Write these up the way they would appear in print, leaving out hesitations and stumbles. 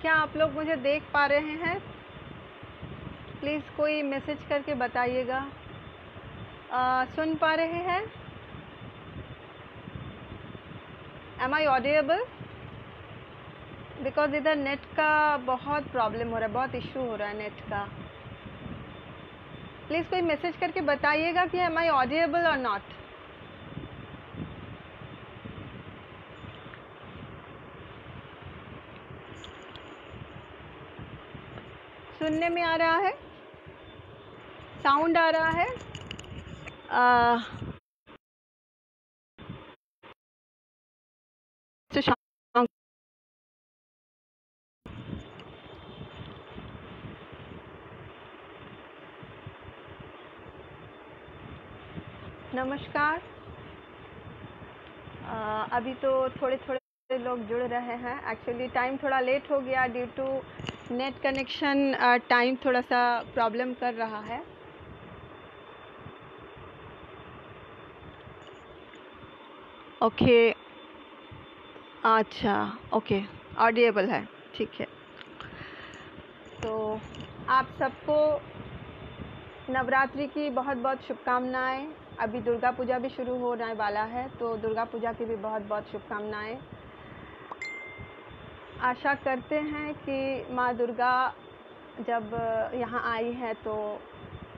क्या आप लोग मुझे देख पा रहे हैं? प्लीज़ कोई मैसेज करके बताइएगा। सुन पा रहे हैं? Am I audible? बिकॉज इधर नेट का बहुत प्रॉब्लम हो रहा है, बहुत इशू हो रहा है नेट का। प्लीज़ कोई मैसेज करके बताइएगा कि एम आई ऑडिएबल और नॉट। सुनने में आ रहा है? साउंड आ रहा है? नमस्कार। अभी तो थोड़े थोड़े लोग जुड़ रहे हैं। एक्चुअली टाइम थोड़ा लेट हो गया due to net connection. Time थोड़ा सा प्रॉब्लम कर रहा है। ओके, अच्छा, ओके, ऑडिएबल है, ठीक है। तो आप सबको नवरात्रि की बहुत बहुत शुभकामनाएं। अभी दुर्गा पूजा भी शुरू होने वाला है, तो दुर्गा पूजा की भी बहुत बहुत शुभकामनाएं। आशा करते हैं कि माँ दुर्गा जब यहाँ आई है तो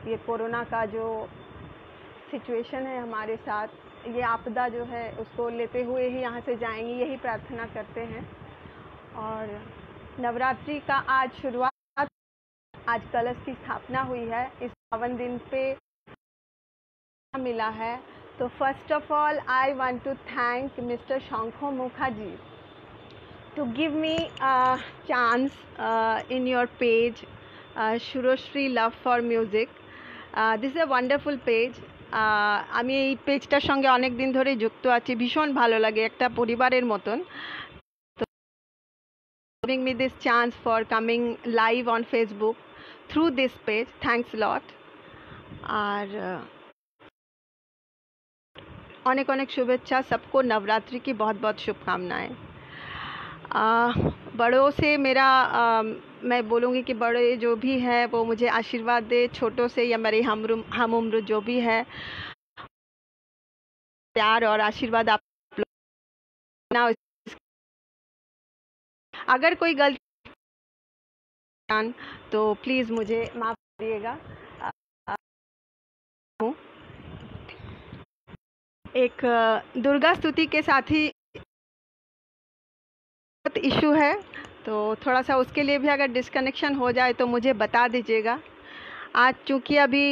ये कोरोना का जो सिचुएशन है हमारे साथ, ये आपदा जो है उसको लेते हुए ही यहाँ से जाएंगी, यही प्रार्थना करते हैं। और नवरात्रि का आज शुरुआत, आज कलश की स्थापना हुई है, इस पावन दिन पे मिला है। तो first of all I want to thank mister Shankho Mukherjee to give me a chance in your page, Shuroshri Love for Music. This is a wonderful page. আমি এই পেজটার সঙ্গে অনেক দিন ধরে যুক্ত আছি, ভীষণ ভালো লাগে, একটা পরিবারের মতন। তো giving me this chance for coming live on Facebook through this page, thanks a lot. আর অনেক অনেক শুভেচ্ছা, सबको नवरात्रि की बहुत बहुत शुभकामनाएं। बड़ों से मेरा मैं बोलूँगी कि बड़े जो भी हैं वो मुझे आशीर्वाद दे, छोटों से या मेरे हम उम्र जो भी है, प्यार और आशीर्वाद आप ना। अगर कोई गलती तो प्लीज़ मुझे माफ़ करिएगा। एक दुर्गा स्तुति के साथ ही इशू है, तो थोड़ा सा उसके लिए भी अगर डिस्कनेक्शन हो जाए तो मुझे बता दीजिएगा। आज चूँकि अभी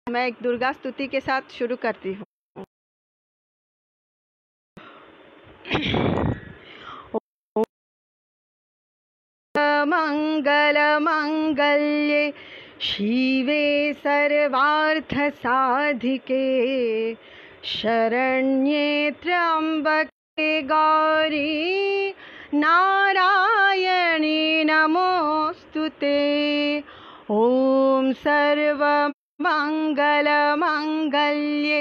मैं एक दुर्गा स्तुति के साथ शुरू करती हूँ। मंगल मंगल्ये शिवे सर्वार्थ साधिके शरण्ये त्र्यंबके गौरी नारायणी नमोस्तुते। ओम सर्व मंगल मंगल्ये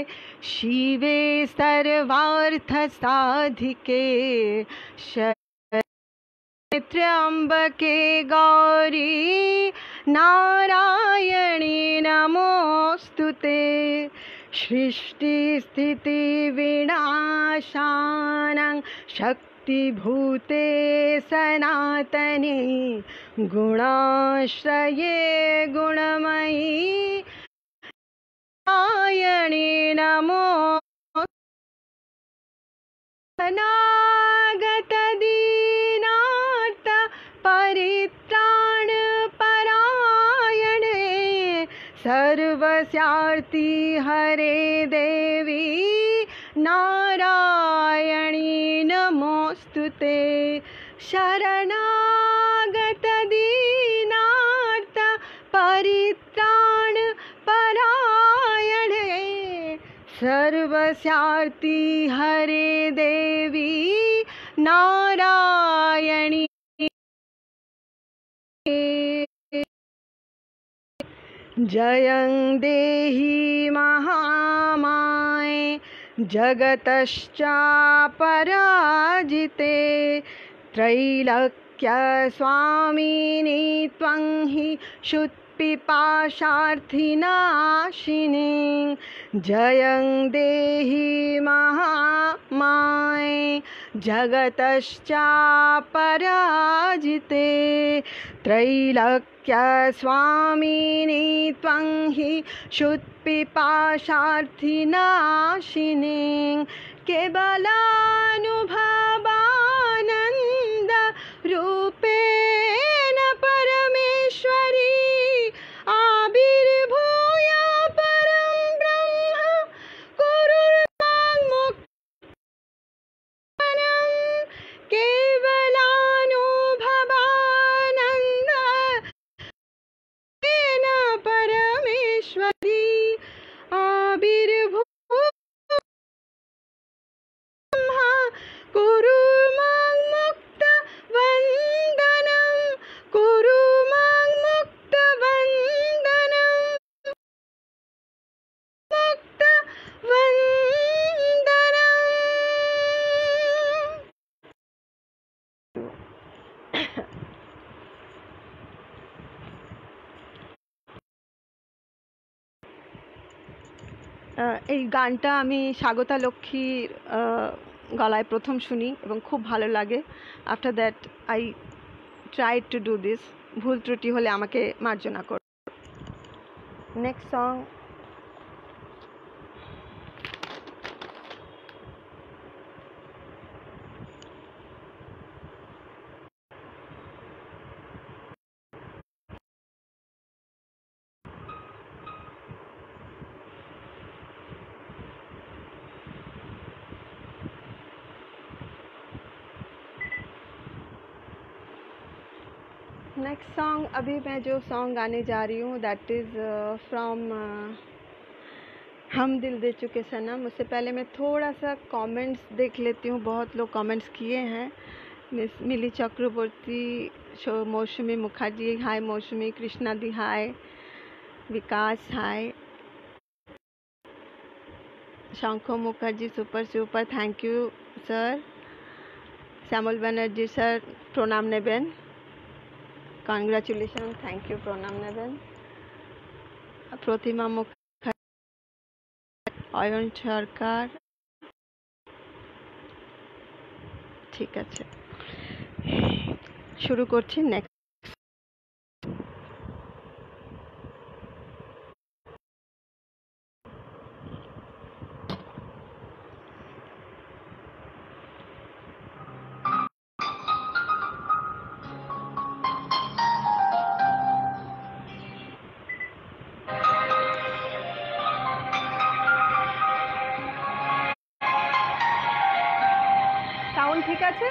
शिवे सर्वार्थ साधिके त्र्यंबके गौरी नारायणी नमोस्तुते। सृष्टि स्थिति विनाशानं शक्तिभूते सनातने गुणाश्रये गुणमयी नारायणी नमो। अनागत दीनार्थ परित्राण परायणे सर्वस्यार्ति हरे देवी नारायणी नमोस्तुते। शरणागत दीनार्थ परित्राण परायणे सर्वस्यार्ति हरे देवी नारायणी जयं देहि महामाये जगतश्चापराजिते त्रैलोक्यस्वामिनि त्वं हि क्षुत्पिपाशार्थिनाशिनी जयं देहि महामाये जगतश्चापराजिते त्रैलोक्यस्वामिनि त्वं हि क्षुत्पिपाशार्थिनाशिनी केवलानुभवानन्द रूपेण परमेश्वरी आविर्भूय परं ब्रह्म कुरुर्वाङ्मुक्तनं केवलानुभवानन्द परमेश्वरी आविर्भूय कुरु मां मुक्तवन्दनं कुरु मां मुक्तवन्दनं এই গানটা আমি স্বাগতা লক্ষ্মীর গলায় প্রথম শুনি এবং খুব ভালো লাগে। After that I tried to do this. ভুল ত্রুটি হলে আমাকে মার্জনা করো। নেক্সট সং अभी मैं जो सॉन्ग गाने जा रही हूँ दैट इज़ फ्रॉम हम दिल दे चुके सनम। उससे पहले मैं थोड़ा सा कमेंट्स देख लेती हूँ। बहुत लोग कमेंट्स किए हैं। मिस मिली चक्रवर्ती, मौसमी Mukherjee hi, Mousumi Krishna di hi, Vikas hi, Shankho Mukherjee super super thank you sir. Shyamal Banerjee sir प्रणाम नेबेन, कॉन्ग्रेचुलेशन थैंक यू प्रणाम नेबेन। प्रतिमा मुखर्जी, অয়ন সরকার, ঠিক আছে শুরু করছি। নেক্সট সাউন্ড ঠিক আছে?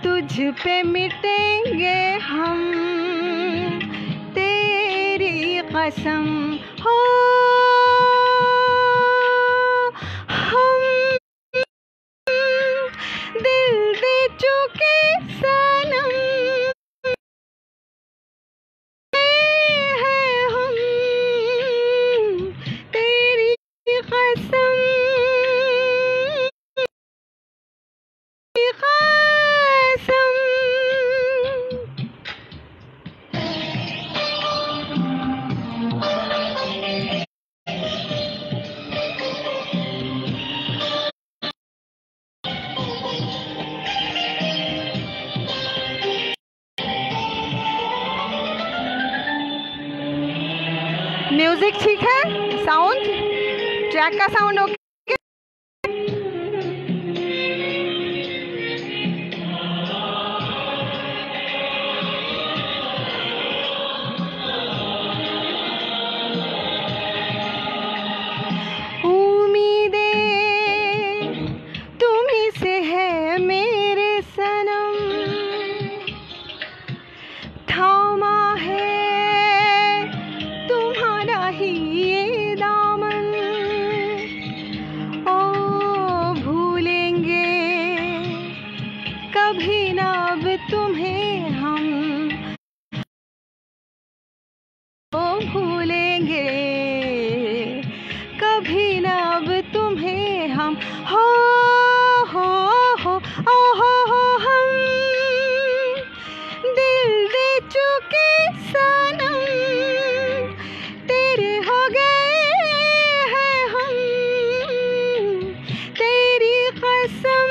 तुझ पे मिटेंगे हम, तेरी कसम हो। हम दिल दे चुके सनम हैं हम, तेरी कसम म्यूजिक ठीक है, साउंड ट्रैक का साउंड ओके। कभी ना अब तुम्हें हम भूलेंगे, कभी ना अब तुम्हें हम हो हम दिल दे चुके सनम, तेरे हो गए हैं हम, तेरी कसम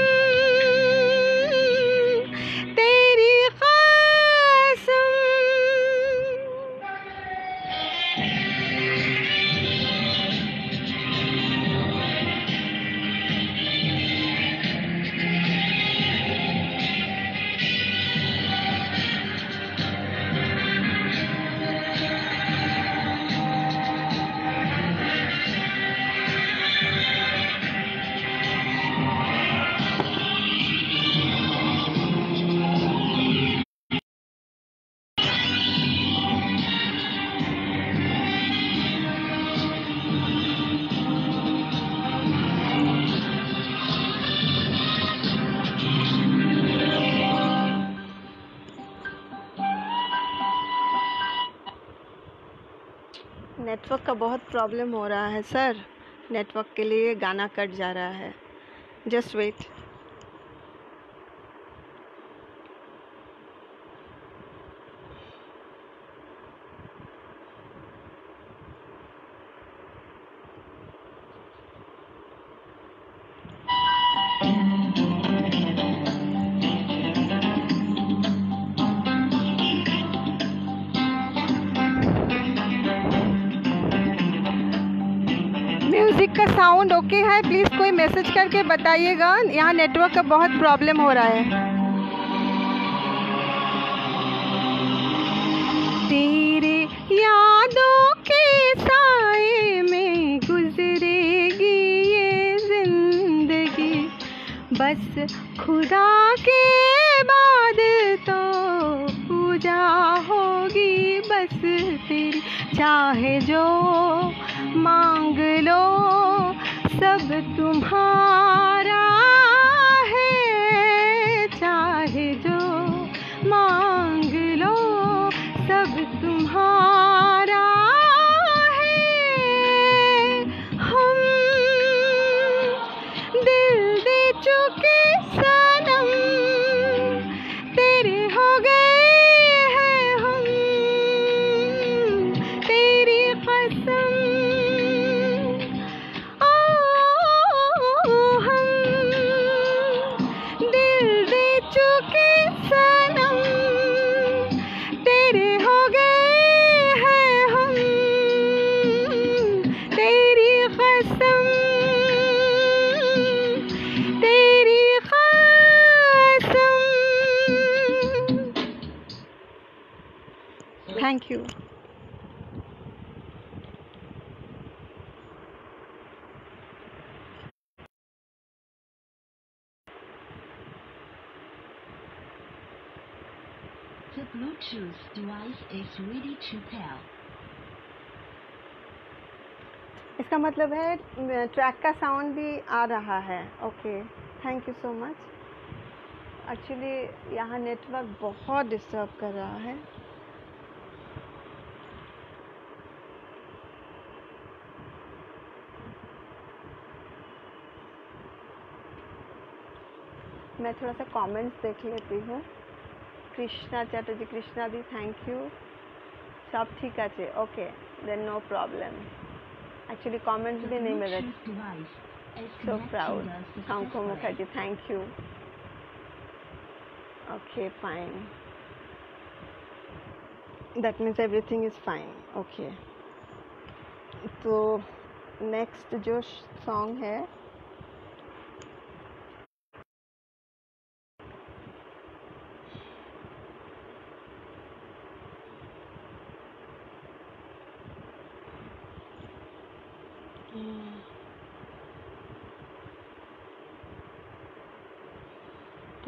नेटवर्क का बहुत प्रॉब्लम हो रहा है सर, नेटवर्क के लिए गाना कट जा रहा है, जस्ट वेट। म्यूज़िक का साउंड ओके है? प्लीज़ कोई मैसेज करके बताइएगा, यहाँ नेटवर्क का बहुत प्रॉब्लम हो रहा है। तेरे यादों के साए में गुजरेगी ये जिंदगी, बस खुदा के बाद तो पूजा होगी बस तेरी, चाहे जो मांग लो सब तुम्हारा है, चाहे जो मांग लो सब तुम्हारा है। हम दिल दे चुके सनम, तेरे हो गए हैं हम, तेरी कसम Thank you. The Bluetooth device is ready to pair. इसका मतलब है ट्रैक का साउंड भी आ रहा है। Okay, thank you so much. Actually यहाँ नेटवर्क बहुत डिस्टर्ब कर रहा है। मैं थोड़ा सा कमेंट्स देख लेती हूँ। कृष्णा चैटर्जी, कृष्णा दी थैंक यू, सब ठीक है। Okay then no problem. Actually comments भी नहीं मिले। So proud. Shankho Mukherjee thank you. Okay fine, that means everything is fine. Okay तो नेक्स्ट जो सॉन्ग है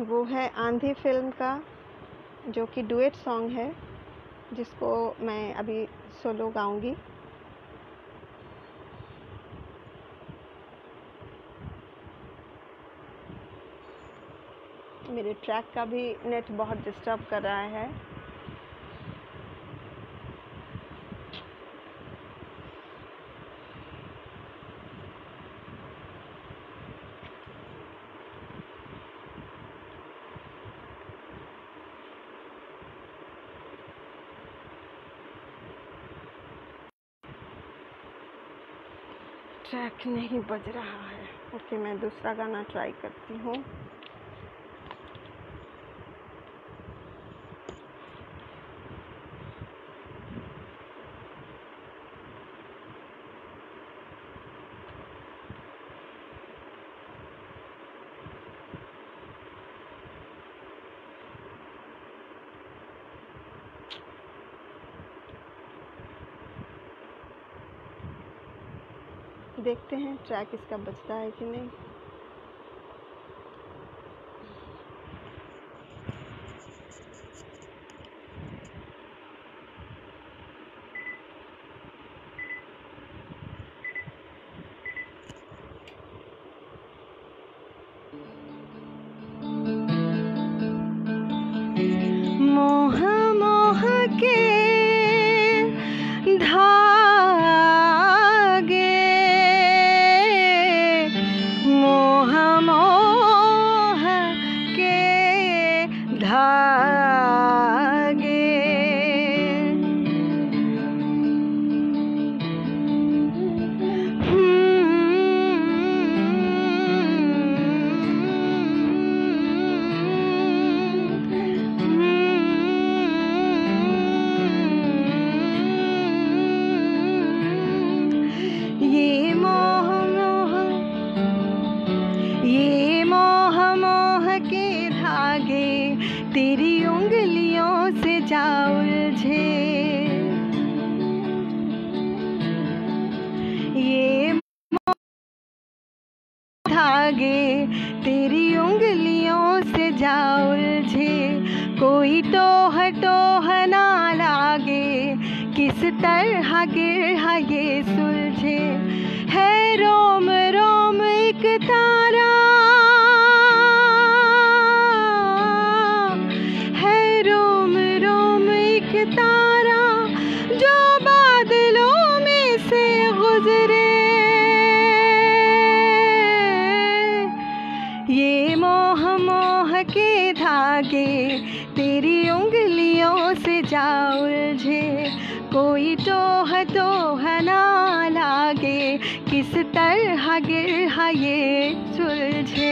वो है आंधी फिल्म का, जो कि डुएट सॉन्ग है, जिसको मैं अभी सोलो गाऊंगी। मेरे ट्रैक का भी नेट बहुत डिस्टर्ब कर रहा है। ट्रैक नहीं बज रहा है। ओके, मैं दूसरा गाना ट्राई करती हूँ। देखते हैं ट्रैक इसका बजता है कि नहीं। मोह मोह के धागे, मोह मोह के धागे, ये मोह मोह के धागे तेरी उंगलियों से जा उलझे। ये धागे तेरी उंगलियों से जा उलझे। कोई टोह टोह ना लागे, किस तरह गिरहा ये सुलझे। है रोम रोम एक तारा, है रोम रोम एक तारा, जो बादलों में से गुजरे। ये मोह मोह के धागे तेरी उंगलियों से जा उलझे। कोई टोह टोह ना लागे, किस तरह गिरहा ये सुलझे।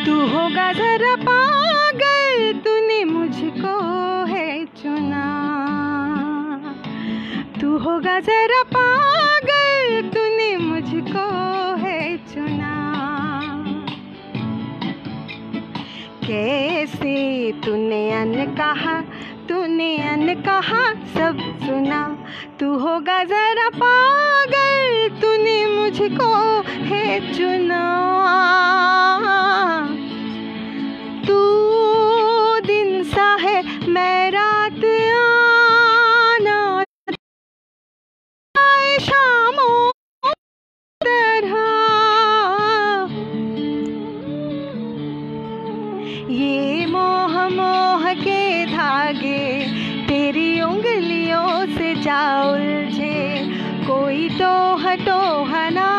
तू होगा जरा पागल, तूने मुझको है चुना। तू होगा जरा पागल, तूने मुझको है चुना। कैसे तूने कहा सब सुना। तू होगा जरा पागल, तूने मुझको है चुना। तू दिन सा है मैं रात आना, शामों तरह। ये मोह मोह के धागे तेरी उंगलियों से जा उलझे। कोई टोह टोहना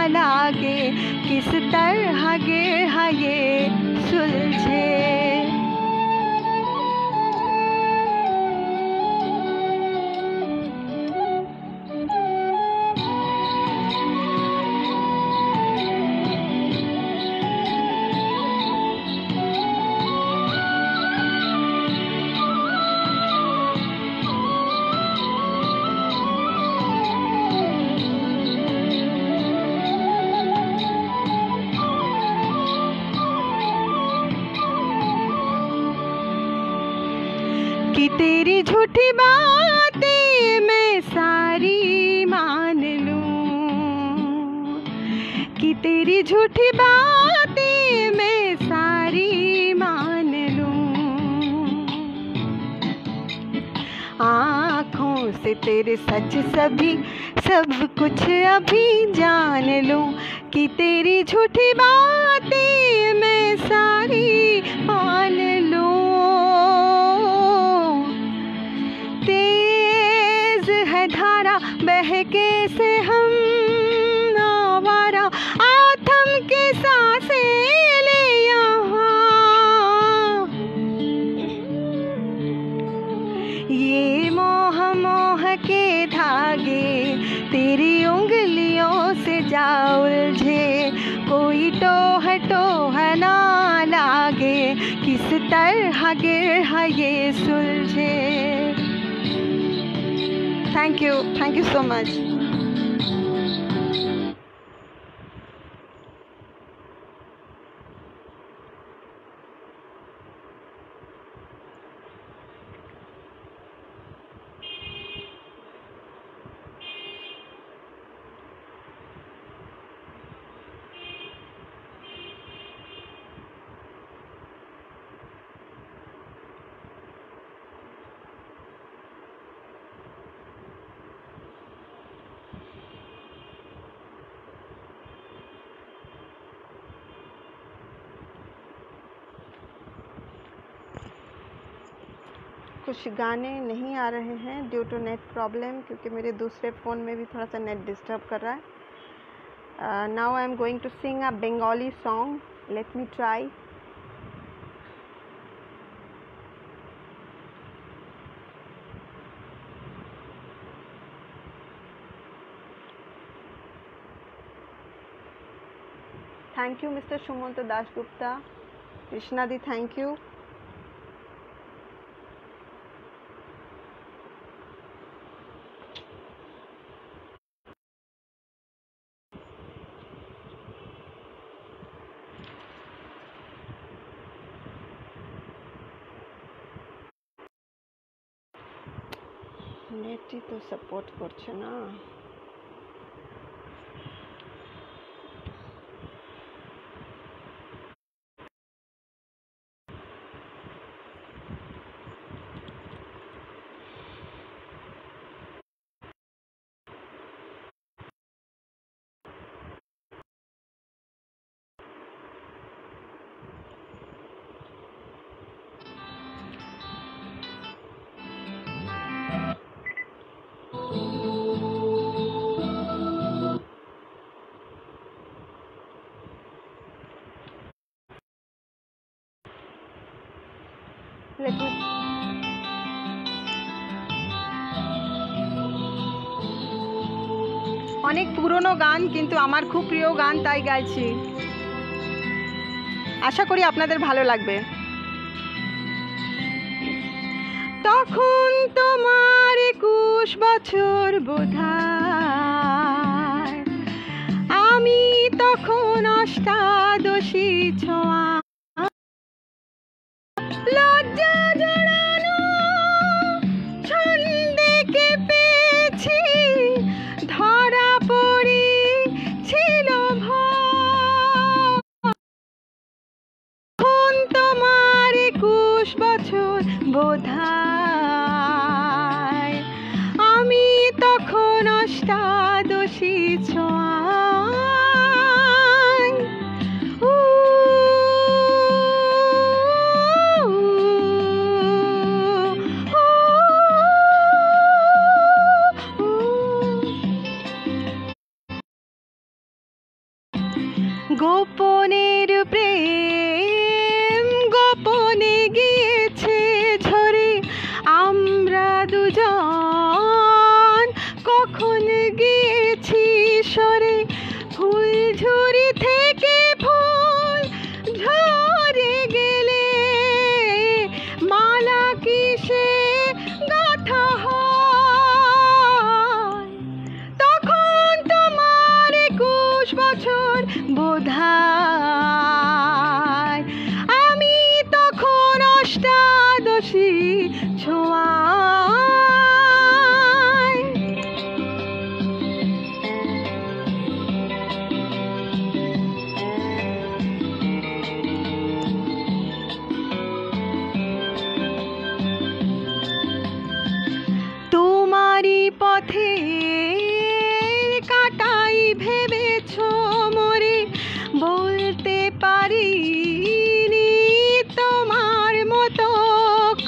लागे, किस तरह गिर ये सुलझे। कि तेरी झूठी बातें मैं सारी मान लूं, कि तेरी झूठी बातें मैं सारी मान लूं, आँखों से तेरे सच सभी सब कुछ अभी जान लूं, कि तेरी झूठी बातें मैं सारी मान लूं। धारा बहके से हम आवारा, आथम के सांसें ले यहाँ, ये मोह मोह के धागे तेरी उंगलियों से जा उलझे, कोई टोह टोह ना लागे, किस तरह गिर ये सुलझे। Thank you so much. कुछ गाने नहीं आ रहे हैं ड्यू टू नेट प्रॉब्लम, क्योंकि मेरे दूसरे फ़ोन में भी थोड़ा सा नेट डिस्टर्ब कर रहा है। Now I am going to sing a Bengali song, let me try. Thank you mister Sumanta Dasgupta, Krishna di thank you. नेटই তো সাপোর্ট করছে না। অনেক পুরনো গান, কিন্তু আমার খুব প্রিয় গান, তাই গাইছি। আশা করি আপনাদের ভালো লাগবে। তখন তোমার 21 বছর বোধহয়, আমি তখন অষ্টাদশী ছোঁয়া, লজ্জা জড়ানো ছন্দে কেঁপেছি, ধরা পড়ি ছিল তখন তোমার 21 বছর বোধহয়, আমি তখন অষ্টাদশী ছোঁয়া। দুজন কখন গিয়েছি সরে, ফুল ঝুরি থেকে ফুল ঝরে গেলে মালা কিসে গাঁথা হয়। তখন তোমার 21 বছর বোধহয়, আমি তখন অষ্টাদশী ছোঁয়ায়। তোমারই পথে কাটাই ভেবেছ মোরে, বলতে পারিনি তোমার মতো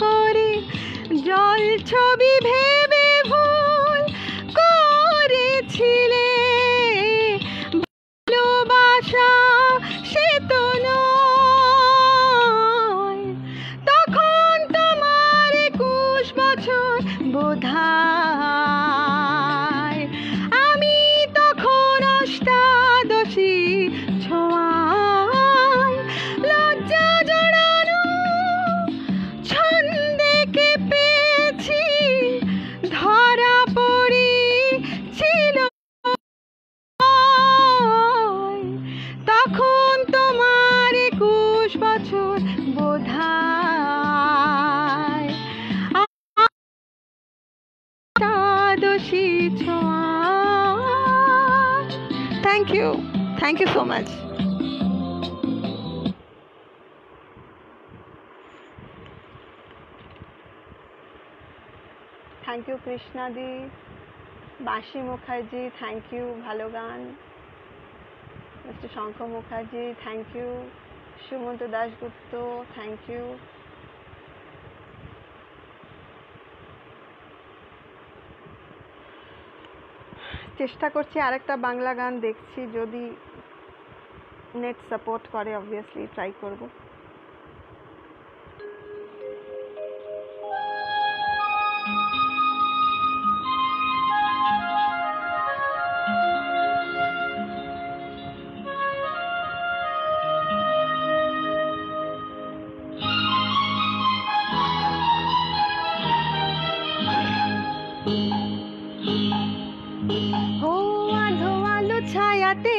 করে। জল ছবি ভেবে ভুল করেছিলে, ভালোবাসা সে তো নয়। তখন তোমার 21 বছর বোধহয়, আমি তখন অষ্টাদশী ছোঁয়ায়। লজ্জা জড়ানো ছন্দে কেঁপেছি, ধরা পড়েছিল। তখন তোমার 21 বছর বোধহয়, অষ্টাদশী ছোঁয়ায়। Thank you so much. Thank you Krishnadi, বাসি মুখার্জি থ্যাংক ইউ, ভালো গান। Mister Shankho Mukherjee thank you, Sumanta Dasgupta thank you. চেষ্টা করছি আরেকটা বাংলা গান, দেখছি যদি নেট সাপোর্ট করে, অবভিয়াসলি ট্রাই করব। ছায়াতে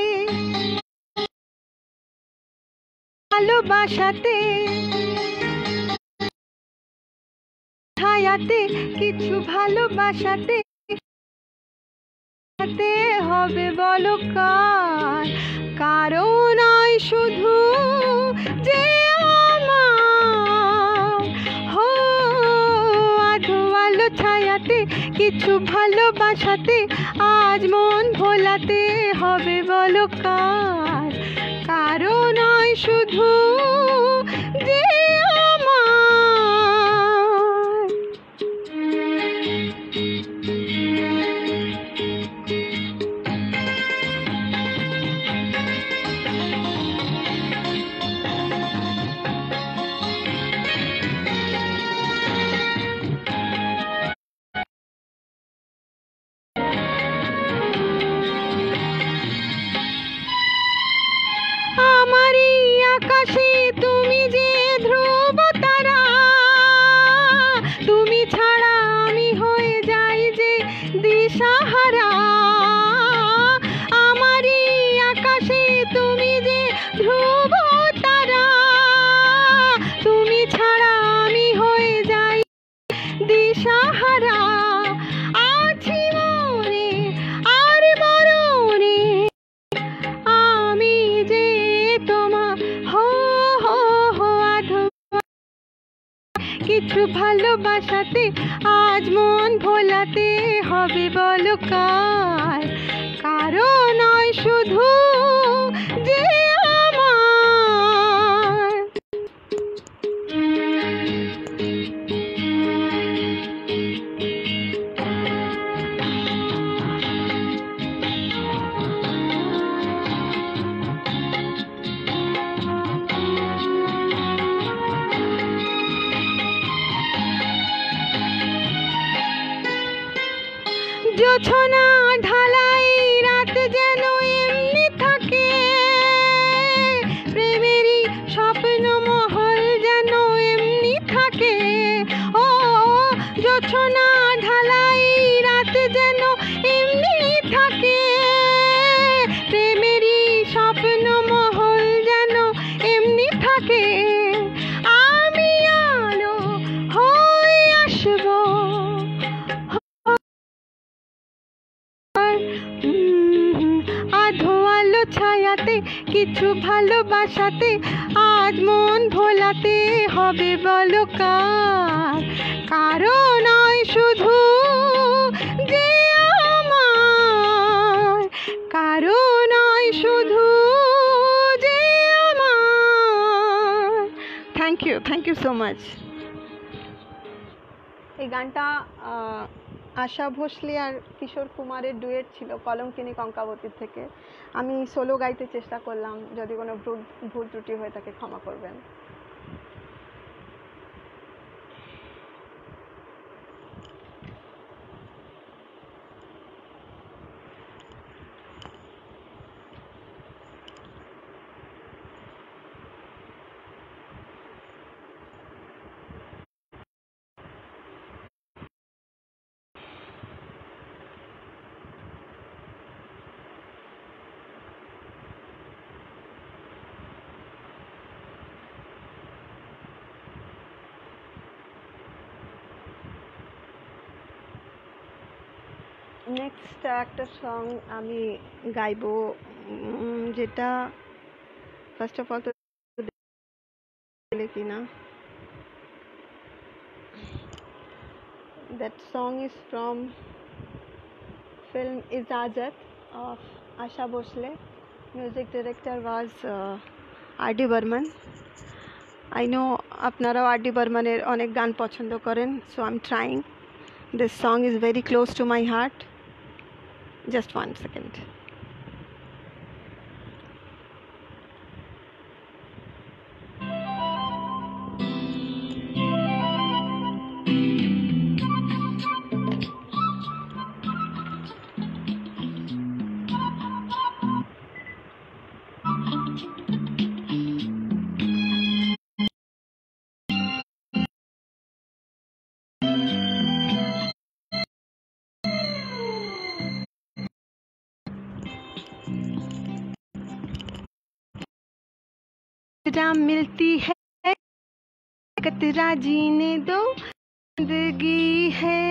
ভালোবাসাতে, ছায়াতে কিছু ভালোবাসাতে হবে বলো কার। কারো নয় শুধু যে আমার, হো আধো আলো ছায়াতে কিছু ভালোবাসাতে আজ মন ভোলাতে হবে বলো কার। কারো নয় শুধু যে আমার। আমারই আকাশে তুমি যে ধ্রুব তারা, তুমি ছাড়া আমি হয়ে যাই যে দিশাহারা। আমারই আকাশে তুমি যে ধ্রুব তারা, তুমি ছাড়া আমি হয়ে যাই দিশাহারা। আছি মনে আর মরণে আমি যে তোমার, হো হো হো আধো কিছু ভালোবাসাতে আজ মন ভোলাতে হবে বলো কার। কারো নয় শুধু যে আমার। জোছনা ঢালাই রাত যেন এমনি থাকে, প্রেমেরই স্বপ্ন মহল যেন এমনি থাকে। ও জোছনা ঢালাই রাত যেন এমনি থাকে, প্রেমেরই স্বপ্ন মহল যেন এমনি থাকে। আমি আলো হয়ে আসবো, আধো আলো ছায়াতে কিছু ভালোবাসাতে আজ মন ভোলাতে হবে বলো কার? কারো নয় শুধু যে আমার, কারো নয় শুধু যে আমার। Thank you so much. এই গানটা আশা ভোসলে আর কিশোর কুমারের ডুয়েট ছিল কলঙ্কিনী কঙ্কাবতীর থেকে। আমি সোলো গাইতে চেষ্টা করলাম, যদি কোনো ভুল ত্রুটি হয়ে থাকে ক্ষমা করবেন। নেক্সট একটা সং আমি গাইবো, যেটা ফার্স্ট অফ অল তো দিলে কিনা। That song is from film Ijazat of Asha Bhosle. Music director was R.D. Burman. I know আপনারাও R.D. Burman-এর অনেক গান পছন্দ করেন, so I'm trying. This song is very close to my heart. Just 1 second. मिलती है कतरा जीने दो, जिंदगी है